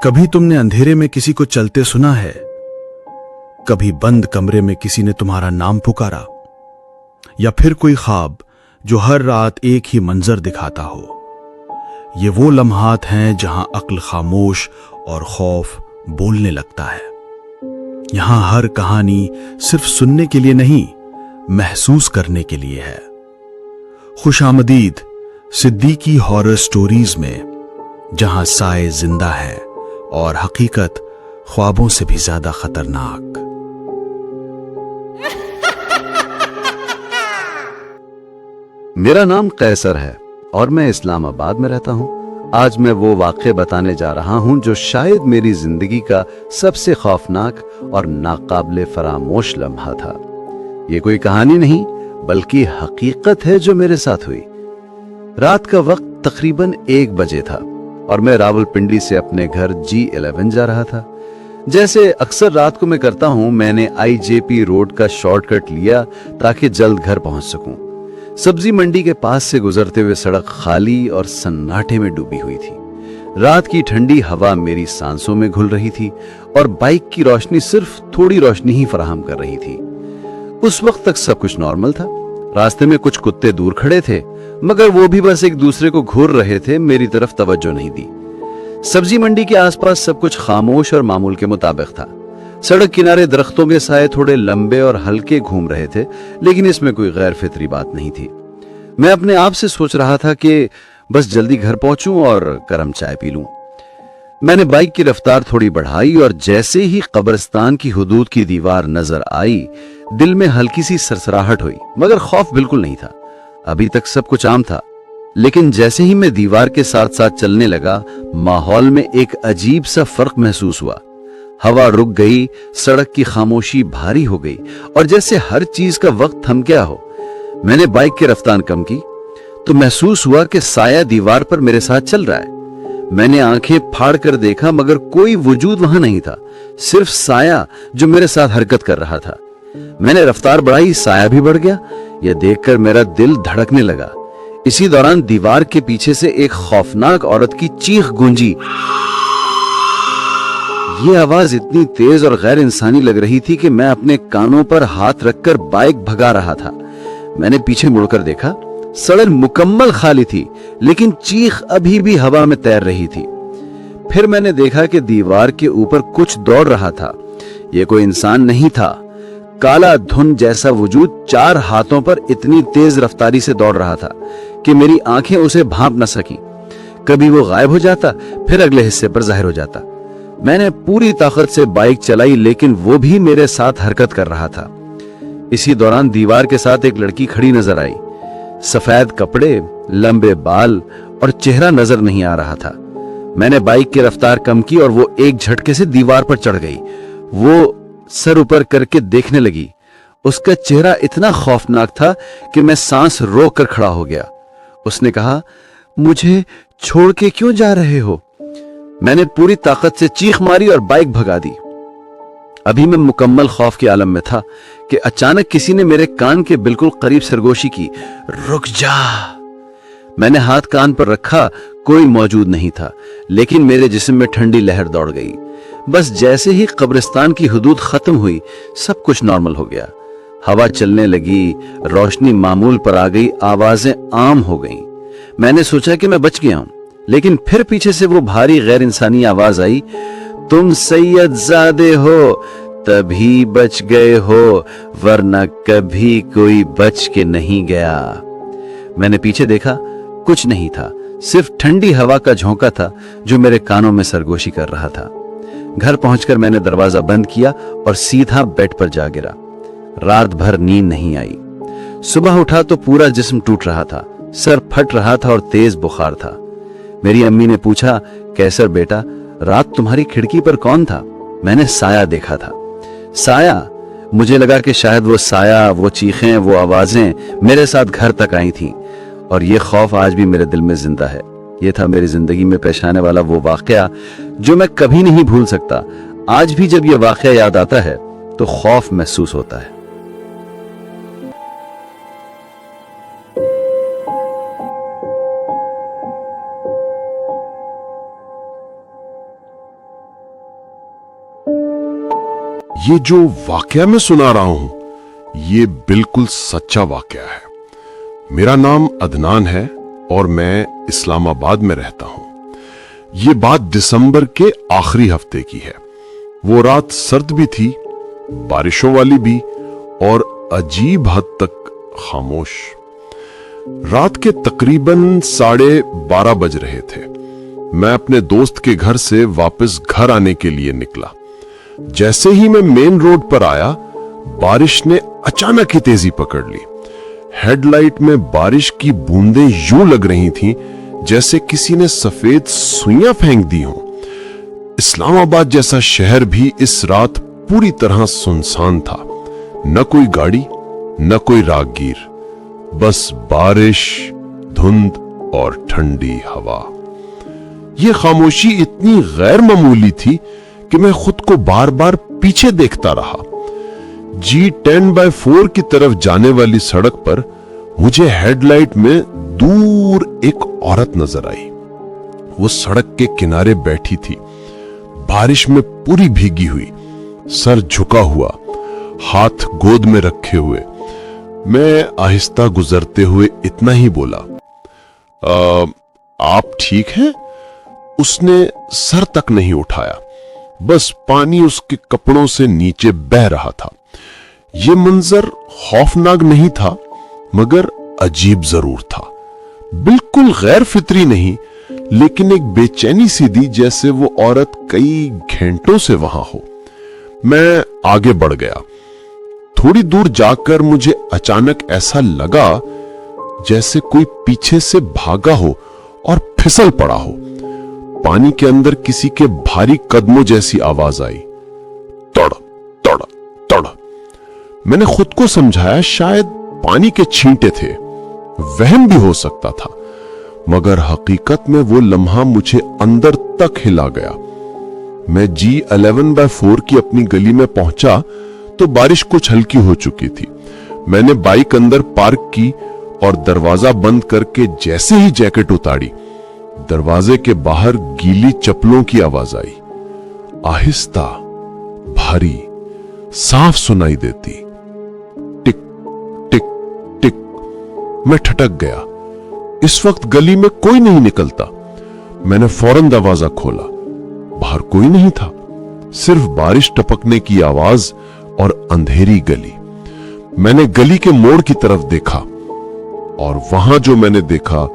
कभी तुमने अंधेरे में किसी को चलते सुना है? कभी बंद कमरे में किसी ने तुम्हारा नाम पुकारा? या फिर कोई ख्वाब जो हर रात एक ही मंजर दिखाता हो? ये वो लम्हात हैं जहां अक्ल खामोश और खौफ बोलने लगता है। यहां हर कहानी सिर्फ सुनने के लिए नहीं, महसूस करने के लिए है। खुशामदीद सिद्दीकी हॉरर स्टोरीज में, जहां साए जिंदा है और हकीकत ख्वाबों से भी ज्यादा खतरनाक। मेरा नाम कैसर है और मैं इस्लामाबाद में रहता हूं। आज मैं वो वाक़े बताने जा रहा हूं जो शायद मेरी जिंदगी का सबसे खौफनाक और नाकाबिले फरामोश लम्हा था। ये कोई कहानी नहीं बल्कि हकीकत है जो मेरे साथ हुई। रात का वक्त तकरीबन 1 बजे था और मैं रावलपिंडी से अपने घर G11 जा रहा था। जैसे अक्सर रात को मैं करता हूं, मैंने IJP रोड का शॉर्टकट लिया ताकि जल्द घर पहुंच सकूं। सब्जी मंडी के पास से गुजरते हुए सड़क खाली और सन्नाटे में डूबी हुई थी। रात की ठंडी हवा मेरी सांसों में घुल रही थी और बाइक की रोशनी सिर्फ थोड़ी रोशनी ही फराहम कर रही थी। उस वक्त तक सब कुछ नॉर्मल था। रास्ते में कुछ कुत्ते दूर खड़े थे, मगर वो भी बस एक दूसरे को घूर रहे थे, मेरी तरफ तवज्जो नहीं दी। सब्जी मंडी के आसपास सब कुछ खामोश और मामूल के मुताबिक था। सड़क किनारे दरख्तों के साए थोड़े लंबे और हल्के घूम रहे थे, लेकिन इसमें कोई गैर फितरी बात नहीं थी। मैं अपने आप से सोच रहा था कि बस जल्दी घर पहुंचूं और गर्म चाय पी लूं। मैंने बाइक की रफ्तार थोड़ी बढ़ाई और जैसे ही कब्रिस्तान की हुदूद की दीवार नजर आई, दिल में हल्की सी सरसराहट हुई, मगर खौफ बिल्कुल नहीं था। अभी तक सब कुछ आम था, लेकिन जैसे ही मैं दीवार के साथ साथ चलने लगा, माहौल में एक अजीब सा फर्क महसूस हुआ। हवा रुक गई, सड़क की खामोशी भारी हो गई और जैसे हर चीज का वक्त थम गया हो। मैंने बाइक की रफ्तार कम की तो महसूस हुआ कि साया दीवार पर मेरे साथ चल रहा है। मैंने आंखें फाड़ कर देखा, मगर कोई वजूद वहां नहीं था, सिर्फ साया जो मेरे साथ हरकत कर रहा था। मैंने रफ्तार बढ़ाई, साया भी बढ़ गया। यह देखकर मेरा दिल धड़कने लगा। इसी दौरान दीवार के पीछे से एक खौफनाक औरत की चीख गूंजी। यह आवाज इतनी तेज और गैर इंसानी लग रही थी कि मैं अपने कानों पर हाथ रखकर बाइक भगा रहा था। मैंने पीछे मुड़कर देखा, सड़क मुकम्मल खाली थी, लेकिन चीख अभी भी हवा में तैर रही थी। फिर मैंने देखा कि दीवार के ऊपर कुछ दौड़ रहा था। यह कोई इंसान नहीं था, काला धुन जैसा वजूद 4 हाथों पर इतनी तेज रफ्तारी से दौड़ रहा था कि मेरी आंखें उसे भांप न सकी। कभी वो गायब हो जाता, फिर अगले हिस्से पर जाहिर हो जाता। मैंने पूरी ताकत से बाइक चलाई, लेकिन वो भी मेरे साथ हरकत कर रहा था। इसी दौरान दीवार के साथ एक लड़की खड़ी नजर आई। सफेद कपड़े, लंबे बाल और चेहरा नजर नहीं आ रहा था। मैंने बाइक की रफ्तार कम की और वो एक झटके से दीवार पर चढ़ गई। वो सर ऊपर करके देखने लगी। उसका चेहरा इतना खौफनाक था कि मैं सांस रोक कर खड़ा हो गया। उसने कहा, मुझे छोड़ के क्यों जा रहे हो? मैंने पूरी ताकत से चीख मारी और बाइक भगा दी। अभी मैं मुकम्मल खौफ के आलम में था कि अचानक किसी ने मेरे कान के बिल्कुल करीब सरगोशी की, रुक जा। मैंने हाथ कान पर रखा, कोई मौजूद नहीं था, लेकिन मेरे जिस्म में ठंडी लहर दौड़ गई। बस जैसे ही कब्रिस्तान की हुदूद खत्म हुई, सब कुछ नॉर्मल हो गया। हवा चलने लगी, रोशनी मामूल पर आ गई, आवाजें आम हो गईं। मैंने सोचा कि मैं बच गया हूं, लेकिन फिर पीछे से वो भारी गैर इंसानी आवाज आई, तुम सैयदजादे हो तभी बच गए हो, वरना कभी कोई बच के नहीं गया। मैंने पीछे देखा, कुछ नहीं था, सिर्फ ठंडी हवा का झोंका था जो मेरे कानों में सरगोशी कर रहा था। घर पहुंचकर मैंने दरवाजा बंद किया और सीधा बेड पर जा गिरा। रात भर नींद नहीं आई। सुबह उठा तो पूरा जिस्म टूट रहा था, सर फट रहा था और तेज बुखार था। मेरी अम्मी ने पूछा, कैसर बेटा, रात तुम्हारी खिड़की पर कौन था? मैंने साया देखा था। साया? मुझे लगा कि शायद वो साया, वो चीखें, वो आवाजें मेरे साथ घर तक आई थीं, और ये खौफ आज भी मेरे दिल में जिंदा है। ये था मेरी जिंदगी में पेश आने वाला वो वाकया जो मैं कभी नहीं भूल सकता। आज भी जब ये वाकया याद आता है तो खौफ महसूस होता है। یہ جو واقعہ میں سنا رہا ہوں یہ بالکل سچا واقعہ ہے۔ میرا نام عدنان ہے اور میں اسلام آباد میں رہتا ہوں۔ یہ بات دسمبر کے آخری ہفتے کی ہے۔ وہ رات سرد بھی تھی، بارشوں والی بھی، اور عجیب حد تک خاموش۔ رات کے تقریباً 12:30 بج رہے تھے۔ میں اپنے دوست کے گھر سے واپس گھر آنے کے لیے نکلا۔ جیسے ہی میں مین روڈ پر آیا، بارش نے اچانک ہی تیزی پکڑ لی۔ ہیڈ لائٹ میں بارش کی بوندیں یوں لگ رہی تھیں جیسے کسی نے سفید سوئیاں پھینک دی ہوں۔ اسلام آباد جیسا شہر بھی اس رات پوری طرح سنسان تھا۔ نہ کوئی گاڑی، نہ کوئی راہگیر، بس بارش، دھند اور ٹھنڈی ہوا۔ یہ خاموشی اتنی غیر معمولی تھی کہ میں خود کو بار بار پیچھے دیکھتا رہا۔ G10/4 کی طرف جانے والی سڑک پر مجھے ہیڈ لائٹ میں دور ایک عورت نظر آئی۔ وہ سڑک کے کنارے بیٹھی تھی، بارش میں پوری بھیگی ہوئی، سر جھکا ہوا، ہاتھ گود میں رکھے ہوئے۔ میں آہستہ گزرتے ہوئے اتنا ہی بولا، آپ ٹھیک ہیں؟ اس نے سر تک نہیں اٹھایا، بس پانی اس کے کپڑوں سے نیچے بہہ رہا تھا۔ یہ منظر خوفناک نہیں تھا، مگر عجیب ضرور تھا۔ بالکل غیر فطری نہیں، لیکن ایک بے چینی سی دی جیسے وہ عورت کئی گھنٹوں سے وہاں ہو۔ میں آگے بڑھ گیا۔ تھوڑی دور جا کر مجھے اچانک ایسا لگا جیسے کوئی پیچھے سے بھاگا ہو اور پھسل پڑا ہو۔ پانی کے اندر کسی کے بھاری قدموں جیسی آواز آئی، تڑ تڑ تڑ۔ میں نے خود کو سمجھایا شاید پانی کے چھینٹے تھے، وہم بھی ہو سکتا تھا، مگر حقیقت میں وہ لمحہ مجھے اندر تک ہلا گیا۔ میں G11/4 کی اپنی گلی میں پہنچا تو بارش کچھ ہلکی ہو چکی تھی۔ میں نے بائک اندر پارک کی اور دروازہ بند کر کے جیسے ہی جیکٹ اتاری، دروازے کے باہر گیلی چپلوں کی آواز آئی، آہستہ، بھاری، صاف سنائی دیتی، ٹک ٹک ٹک۔ میں ٹھٹک گیا۔ اس وقت گلی میں کوئی نہیں نکلتا۔ میں نے فوراً دروازہ کھولا۔ باہر کوئی نہیں تھا، صرف بارش ٹپکنے کی آواز اور اندھیری گلی۔ میں نے گلی کے موڑ کی طرف دیکھا اور وہاں جو میں نے دیکھا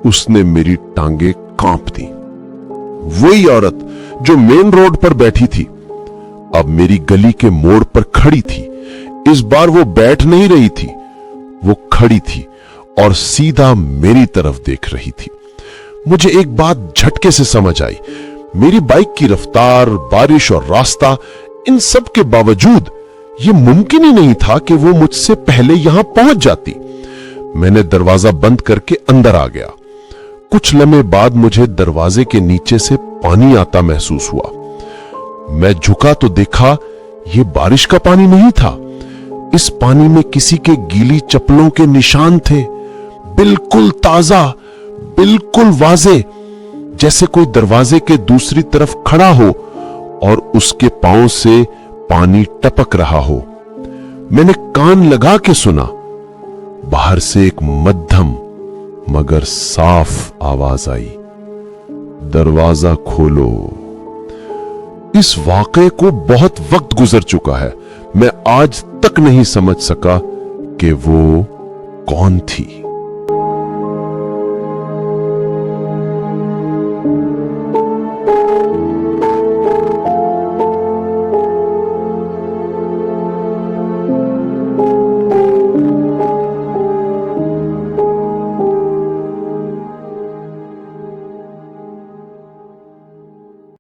اس نے میری ٹانگیں کانپ دی۔ وہی عورت جو مین روڈ پر بیٹھی تھی اب میری گلی کے موڑ پر کھڑی تھی۔ اس بار وہ بیٹھ نہیں رہی تھی، وہ کھڑی تھی اور سیدھا میری طرف دیکھ رہی تھی۔ مجھے ایک بات جھٹکے سے سمجھ آئی۔ میری بائک کی رفتار، بارش اور راستہ، ان سب کے باوجود یہ ممکن ہی نہیں تھا کہ وہ مجھ سے پہلے یہاں پہنچ جاتی۔ میں نے دروازہ بند کر کے اندر آ گیا۔ کچھ لمحے بعد مجھے دروازے کے نیچے سے پانی آتا محسوس ہوا۔ میں جھکا تو دیکھا یہ بارش کا پانی نہیں تھا۔ اس پانی میں کسی کے گیلی چپلوں کے نشان تھے، بالکل تازہ، بالکل واضح، جیسے کوئی دروازے کے دوسری طرف کھڑا ہو اور اس کے پاؤں سے پانی ٹپک رہا ہو۔ میں نے کان لگا کے سنا۔ باہر سے ایک مدھم مگر صاف آواز آئی، دروازہ کھولو۔ اس واقعے کو بہت وقت گزر چکا ہے، میں آج تک نہیں سمجھ سکا کہ وہ کون تھی۔